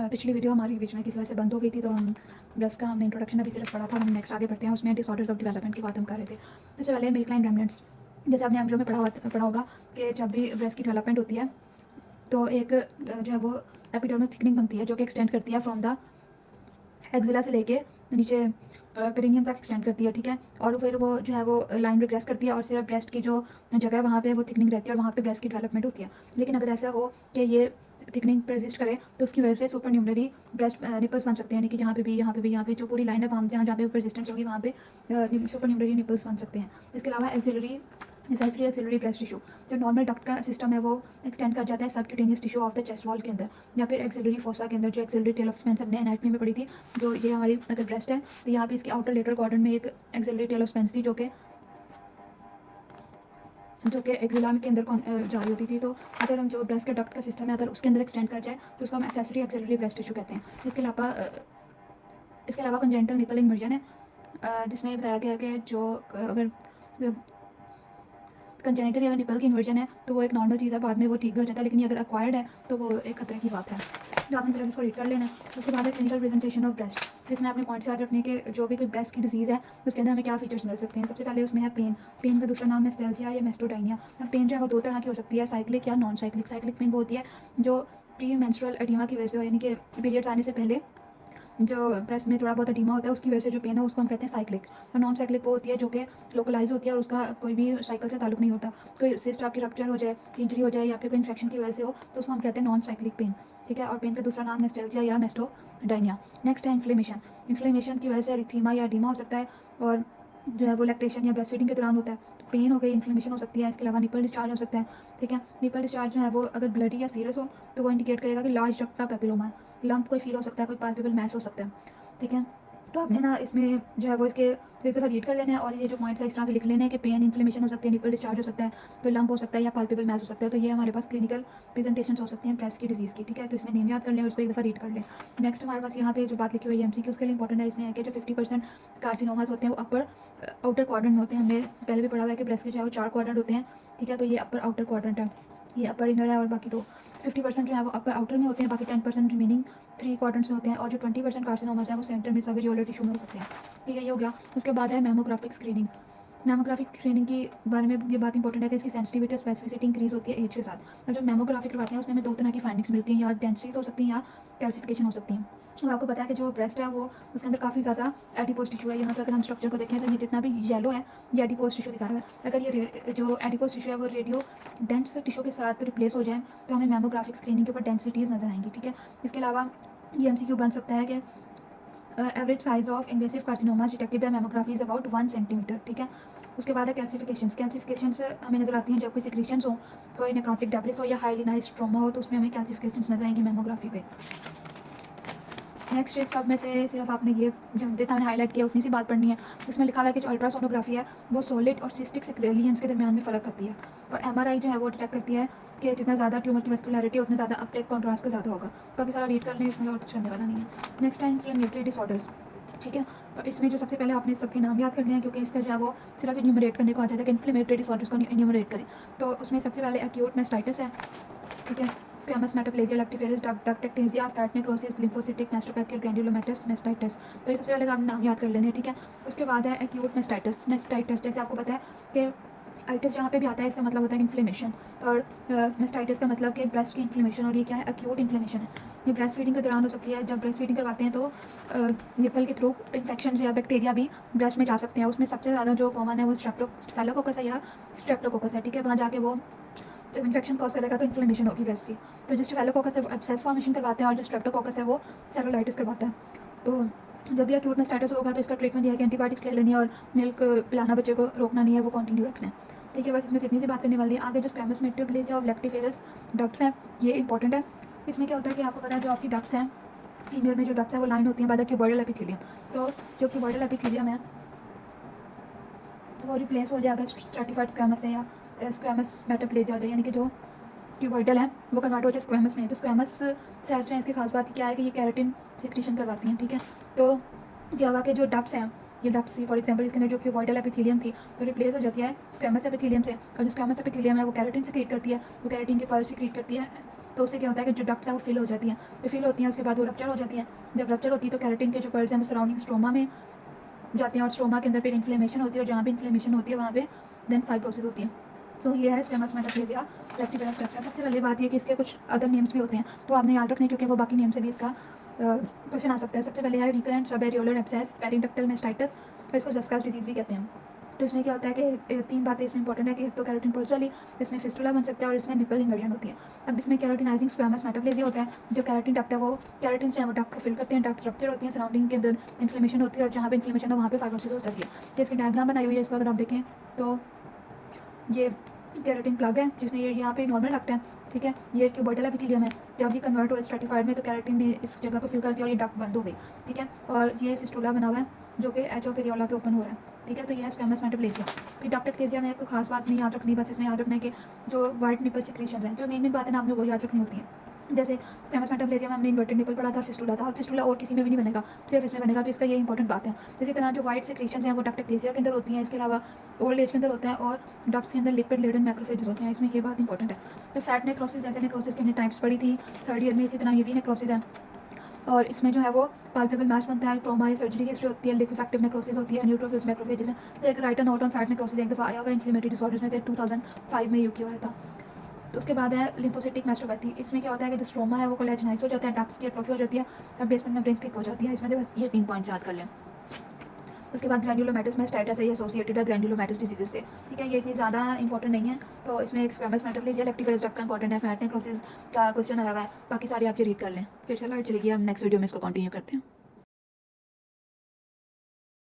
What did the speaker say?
पिछली वीडियो हमारी बीच में किसी वजह से बंद हो गई थी, तो हम ब्रेस्ट का हमने इंट्रोडक्शन अभी सिर्फ पढ़ा था। हम नेक्स्ट आगे बढ़ते हैं, उसमें डिसऑर्डर्स ऑफ डेवलपमेंट की बात हम कर रहे थे। सबसे पहले मिल्क लाइन रेमनेंट्स। जैसे आपने एमब्रियो में पढ़ा होगा कि जब भी ब्रेस्ट की डेवलपमेंट होती है तो एक जो है वो एपिडर्मल थिकनिंग बनती है जो कि एक्सटेंड करती है फ्रॉम द एक्जिला से लेके नीचे पेरिनियम तक एक्सटेंड करती है, ठीक है। और फिर वो जो है वो लाइन रिग्रेस करती है और सिर्फ ब्रेस्ट की जो जगह है वहाँ पे वो थिकनिंग रहती है और वहाँ पे ब्रेस्ट की डेवलपमेंट होती है। लेकिन अगर ऐसा हो कि ये थिकनिंग परसिस्ट करे तो उसकी वजह से सुपर न्यूमररी ब्रेस्ट निपल्स बन सकते हैं, यानी कि यहाँ पे भी, यहाँ पे भी, यहाँ पे जो पूरी लाइन है वहाँ जहाँ जहाँ पे परसिस्टेंस होगी वहाँ पे सुपर न्यूमररी निपल्स बन सकते हैं। इसके अलावा axillary necessary axillary breast tissue, जो नॉर्मल डक्ट का सिस्टम है वो एक्सटेंड कर जाता है subcutaneous tissue of the chest wall के अंदर, या फिर एक्सिलरी फोसा के अंदर, जो एक्सिलरी टेल ऑफ स्पेंस हमने एनाटमी में पढ़ी थी। जो ये हमारी अगर ब्रेस्ट है तो यहाँ पे इसके आउटर लेटरल क्वाड्रेंट में एक एक्सिलरी टेल ऑफ स्पेंस थी जो कि एक्सिला के अंदर जा रही होती थी। तो अगर हम जो ब्रेस्ट का डक्ट का सिस्टम है अगर उसके अंदर एक्सटेंड कर जाए तो उसको हम एक्सेसरी एक्सिलरी ब्रेस्ट टिश्यू कहते हैं। इसके अलावा कंजेंटल निपल इन्वर्जन है, जिसमें बताया गया कि जो अगर कंजेनिटल या निपल की इन्वर्जन है तो वो एक नॉर्मल चीज़ है, बाद में वो ठीक भी हो जाता है, लेकिन ये अगर एक्वायर्ड है तो वो एक खतरे की बात है। जो आपने सिर्फ इसको रीड कर लेना है। उसके बाद है क्लिनिकल प्रेजेंटेशन ऑफ ब्रेस्ट, जिसमें आपने पॉइंट्स याद रखने के जो भी कोई ब्रेस्ट की डिजीज़ है उसके अंदर हमें क्या फीचर्स मिल सकते हैं। सबसे पहले उसमें है पेन का दूसरा नाम है मेस्टेल्जिया या मेस्टोडाइनिया। पेन जो है वो दो तरह की हो सकती है, साइक्लिक या नॉन साइक्लिक। साइक्लिक पेन वो होती है जो प्री मेंस्ट्रुअल एडिमा की वजह से, यानी कि पीरियड्स आने से पहले जो ब्रेस्ट में थोड़ा बहुत एडिमा होता है उसकी वजह से जो पेन है उसको हम कहते हैं साइक्लिक। और नॉन साइक्लिक वो होती है जो कि लोकलाइज होती है और उसका कोई भी साइकिल से ताल्लुक नहीं होता। कोई सिस्ट आपकी रप्चर हो जाए, इंजरी हो जाए या फिर कोई इन्फेक्शन की वजह से हो तो उसको हम कहते हैं नॉन साइक्लिक पेन, ठीक है। और पेन का दूसरा नाम मेस्टेल्जिया या मेस्टोडाइनिया। नेक्स्ट है इन्फ्लेमेशन। इन्फ्लेमेशन की वजह से एरिथीमा या एडिमा हो सकता है और जो है वो लैक्टेशन या ब्रेस्ट फीडिंग के दौरान होता है। तो पेन हो गई, इन्फ्लेमेशन हो सकती है। इसके अलावा निपल डिस्चार्ज हो सकता है, ठीक है। निपल डिस्चार्ज जो है वो अगर ब्लडी या सीरियस हो तो वो इंडिकेट करेगा कि लार्ज डक्टा पेपिलोमा, लंप कोई फील हो सकता है, कोई पाल्पेबल मैस हो सकता है, ठीक है। तो आपने ना इसमें जो है वो इसके एक दफ़ा रीड कर लेना है और ये जो पॉइंट्स है इस तरह से लिख लेना है कि पेन, इन्फ्लेमेशन हो सकती है, निपल डिस्चार्ज हो सकता है, कोई लंप हो सकता है या पाल्पेबल मैस हो सकता है। तो ये हमारे पास क्लिनिकल प्रेजेंटेशन हो सकती हैं ब्रेस्ट की डिजीज़ की, ठीक है। तो इसमें नेम याद कर लें और इसको एक दफ़ा रीड कर लें। नेक्स्ट हमारे पास यहाँ पे जो बात लिखी हुई है एमसीक्यू उसके लिए इंपॉर्टेंट है, इसमें है कि जो 50% कार्सिनोमास होते हैं वो अपर आउटर क्वाड्रेंट में होते हैं। हमने पहले भी पढ़ा हुआ है कि ब्रेस्ट के जो है वो 4 क्वाड्रेंट होते हैं, ठीक है। तो ये अपर आउटर क्वाड्रेंट है, ये अपर इनर है, और बाकी तो 50% जो है वो अपर आउटर में होते हैं, बाकी 10% रिमेनिंग 3 क्वाड्रेंट्स में होते हैं। और जो 20% कार्सिनोमास है वो सेंटर में सवेरियोलर टिश्यू में हो सकते हैं, ठीक है। ये हो गया। उसके बाद है मैमोग्राफिक स्क्रीनिंग। मैमोग्राफिक स्क्रीनिंग के बारे में ये बात इंपॉर्टेंट है कि इसकी सेंसिटिविटी और स्पेसिफिसिटी इंक्रीज होती है एज के साथ। और जब मैमोग्राफी करवाते हैं उसमें हमें दो तरह की फाइंडिंग्स मिलती हैं, या डेंसिटीज हो सकती हैं या कैल्सिफिकेशन हो सकती हैं। और आपको पता है कि जो ब्रेस्ट है वो उसके अंदर काफ़ी ज़्यादा एडिपोज टिश्यू है। यहाँ पर अगर हम स्ट्रक्चर को देखें तो ये जितना भी येलो है ये एडिपोज टिश्यू दिखा रहा है। अगर ये जो एडिपोज टिश्यू है वो रेडियो डेंस टिश्यू के साथ रिप्लेस हो जाए तो हमें मैमोग्राफिक स्क्रीनिंग के ऊपर डेंसिटीज़ नजर आएंगी, ठीक है। इसके अलावा ये एमसीक्यू बन सकता है कि average size of invasive carcinoma detected by mammography is about 1 centimetre, ठीक है। उसके बाद है कैल्सिफिकेशंस हमें नजर आती हैं जब कोई सिक्रीशंस हो, कोई नेक्रोटिक डेब्रिस हो या हाइलिनाइज्ड ट्रॉमा हो तो उसमें हमें कैल्सिफिकेशंस नजर आएंगी मैमोग्राफी पे। नेक्स्ट इस सब में से सिर्फ आपने ये जो जितना मैंने हाईलाइट किया उतनी सी बात पढ़नी है। इसमें लिखा हुआ है कि जो अल्ट्रासोनोग्राफी है वो सॉलिड और सिस्टिक सिक्रेलियंस के दरमियान में फ़र्क करती है, और एमआरआई जो है वो डिटेक्ट करती है कि जितना ज़्यादा ट्यूमर की वेस्कुलरिटी उतना ज़्यादा अपटेक कॉन्ट्रास्ट का ज़्यादा होगा। बाकी सारा रीड कर लें, इसमें और कुछ करने वाला नहीं है। नेक्स्ट है इन्फ्लेमेटरी डिसऑर्डर्स, ठीक है। और इसमें जो सबसे पहले आपने सबके नाम याद करने हैं क्योंकि इसका जो है वो सिर्फ इन्यूमरेट करने को आ जाता है कि इन्फ्लेमेटरी डिसऑर्डर्स को इन्यूमरेट करें। तो उसमें सबसे पहले एक्यूट मेस्टाइटिस है, ठीक है। Squamous metaplasia, lactiferous duct ectasia, fat necrosis, lymphocytic mastopathy, granulomatous mastitis. तो ये सबसे पहले आपने नाम याद कर लेने हैं, ठीक है। उसके बाद है एक्यूट मेस्टाइटिस जैसे आपको पता है कि आइटिस जहाँ पे भी आता है इसका मतलब होता है इन्फ्लेमेशन, और मेस्टाइटिस का मतलब कि ब्रेस्ट की इन्फ्लेमेशन, और ये क्या है, एक्यूट इन्फ्लेमेशन है। ये ब्रेस्ट फीडिंग के दौरान हो सकती है। जब ब्रेस्ट फीडिंग करवाते हैं तो निपल के थ्रू इन्फेक्शन या बैक्टीरिया भी ब्रेस्ट में जा सकते हैं। उसमें सबसे ज़्यादा जो कॉमन है वो स्टेफिलोकोकस है या स्ट्रेप्टोकोकस है, ठीक है। वहाँ जाके वो जब इन्फेक्शन कॉज करेगा तो इन्फ्लेमेशन होगी ब्रेस्ट की। तो जो स्टेफिलोकोकस है वो एब्सेस फॉर्मेशन करवाते हैं और जो स्ट्रेप्टोकोकस है वो सेलुलाइटिस करवाता है। तो जब भी एक्यूट मेस्टाइटिस होगा तो इसका ट्रीटमेंट यह है कि एंटीबायोटिक्स ले लेनी है और मिल्क पिलाना बच्चे को रोकना नहीं है, वो कंटिन्यू रखना है, ठीक है। बस इसमें से इतनी सी बात करने वाली है। आगे जो स्क्वैमस मेटाप्लेजिया और लेक्टिफेरस डक्ट्स हैं ये इंपॉर्टेंट है। इसमें क्या होता है कि आपको पता है जो आपकी डक्ट्स हैं फीमेल में जो डक्ट्स हैं वो लाइन होती हैं बाय द क्यूबॉइडल एपिथेलियम। तो जो क्यूबॉइडल एपिथेलियम है तो वो रिप्लेस हो जाएगा स्ट्रैटिफाइड स्क्वैमस से या स्क्वैमस मेटाप्लेजिया हो जाए, यानी कि जो क्यूबॉइडल है वो कन्वर्ट हो जाए स्क्वैमस में। तो स्क्वैमस सेल्स हैं इसकी खास बात क्या है कि ये कैरेटिन सिक्रीशन करवाती हैं, ठीक है। तो क्या हुआ कि जो डक्ट्स हैं ये डक्ट्स फॉर एग्जांपल इसके अंदर जो क्यूबॉइडल एपिथेलियम थी तो रिप्लेस हो जाती है स्क्वैमस एपिथेलियम से, और जो स्क्वैमस एपिथेलियम है वो कैरेटिन सिक्रीट करती है, वो कैरेटिन के पल्स सिक्रीट करती है तो उससे क्या होता है कि जो डक्ट्स हैं वो फिल हो जाती हैं, तो फिल होती हैं उसके बाद वो रप्चर हो जाती हैं। जब रप्चर होती है तो केराटिन के जो पर्ल्स हैं वो सराउंडिंग स्ट्रोमा में जाते हैं और स्ट्रोमा के अंदर फिर इन्फ्लेमेशन होती है और जहाँ भी इन्फ्लेमेशन होती है वहाँ पे देन फाइब्रोसिस होती है। सो ये है स्क्वेमस मेटाप्लेजिया लेप्टिफेरस डक्ट का। सबसे पहले बात ये कि इसके कुछ अदर नेम्स भी होते हैं, तो आपने याद रखने क्योंकि वो बाकी नेम से भी इसका क्वेश्चन आ सकता है। सबसे पहले है रिकरेंट सबएरियोलर एब्सेस पेरिडक्टल मेस्टाइटिस, तो इसको जस्कास डिजीज़ भी कहते हैं। तो इसमें क्या होता है कि 3 बातें इसमें इंपॉर्टेंट है कि एक तो केराटिन पल्स वाली, इसमें फिस्टुला बन सकता है और इसमें निपल इन्वर्जन होती है। अब इसमें केराटिनाइजिंग स्क्वेमस मेटाप्लेजिया होता है, जो केराटिन डक्ट है वो केराटिन से वो डक्ट को फिल करते हैं, डक्ट रप्चर होती है, सराउंडिंग के अंदर इन्फ्लेमेशन होती है और जहाँ पे इन्फ्लेमेशन है वहाँ पे फाइब्रोसिस हो जाती है। तो इसकी डायग्राम बनाई हुई है, इसको अगर आप देखें तो ये केराटिन प्लग है जिसने ये यहाँ पे नॉर्मल डक्ट है, ठीक है, ये क्यूबर्टल एपिथेलियम है। जब भी कन्वर्ट हुआ स्ट्रेटिफाइड में तो केराटिन ने इस जगह को फिल कर दिया और ये डक्ट बंद हो गई, ठीक है। और ये फिस्टुला बना हुआ है जो कि एच ऑफ एरियोला पे ओपन हो रहा है, ठीक है। तो ये है स्क्वेमस मेटाप्लेजिया। फिर डक्ट एप्लेजिया में कोई खास बात नहीं याद रखनी, बस इसमें याद रखना है कि जो वाइट निपल सिक्रीशंस हैं, जो मेन बातें ना आपने वो याद रखनी होती हैं। जैसे स्क्वेमस मेटाप्लेजिया में हमने इन्वर्टेड निपल पढ़ा था, फिस्टुला था, फिस्टुला और किसी में भी नहीं बनेगा, सिर्फ इसमें बनेगा, तो इसका ये इंपॉर्टेंट बात है। इसी तरह जो वाइट सिक्रीशंस हैं वो डक्ट एप्लेजिया के अंदर होती हैं, इसके अलावा ओल्ड एज के अंदर होता है और डक्ट्स के अंदर लिपिड लेडन मैक्रोफेजेस होते हैं, इसमें ये बात इंपॉर्टेंट है। तो फैट नेक्रोसिस, जैसे नेक्रोसिस की हमने टाइप्स पढ़ी थी 3rd ईयर में, इसी तरह ये भी नेक्रोसिस है और इसमें जो है वो पाल्पेबल मैच बनता है, ट्रॉमा या सर्जरी की हिस्ट्री होती है, लिक्विफेक्टिव नेक्रोसिस होती है, न्यूट्रोफिल्स मैक्रोफेजेस हैं। तो एक writer note on fat necrosis एक दफ़ा आया हुआ है इन्फ्लेमेटरी डिसऑर्डर्स में से 2005 में यूक्यू आया था। तो उसके बाद है लिम्फोसिटिक मैस्ट्रोपैथी। इसमें क्या होता है कि जो स्ट्रोमा है वो कोलेजनाइज हो जाता है, डक्ट्स की एट्रोफी हो जाती है और बेसमेंट में ब्रेन थिक हो जाती है। इसमें से बस ये 3 पॉइंट्स याद कर लें। उसके बाद ग्रैन्युलोमैटस मैस्टाइटिस है, ये एसोसिएटेड है ग्रैन्युलोमैटस डिजीज़ से, ठीक है। ये इतनी ज़्यादा इंपॉर्टेंट नहीं है, तो इसमें एक स्क्वेमस मेटाप्लेजिया लेप्टिफेरस डक्ट का इंपॉर्टेंट है, फैट नेक्रोसिस का क्वेश्चन आया हुआ है, बाकी सारे आप ये रीड कर लें। फिर से लाइट चलेगी, हम नेक्स्ट वीडियो में इसको कंटिन्यू करते हैं।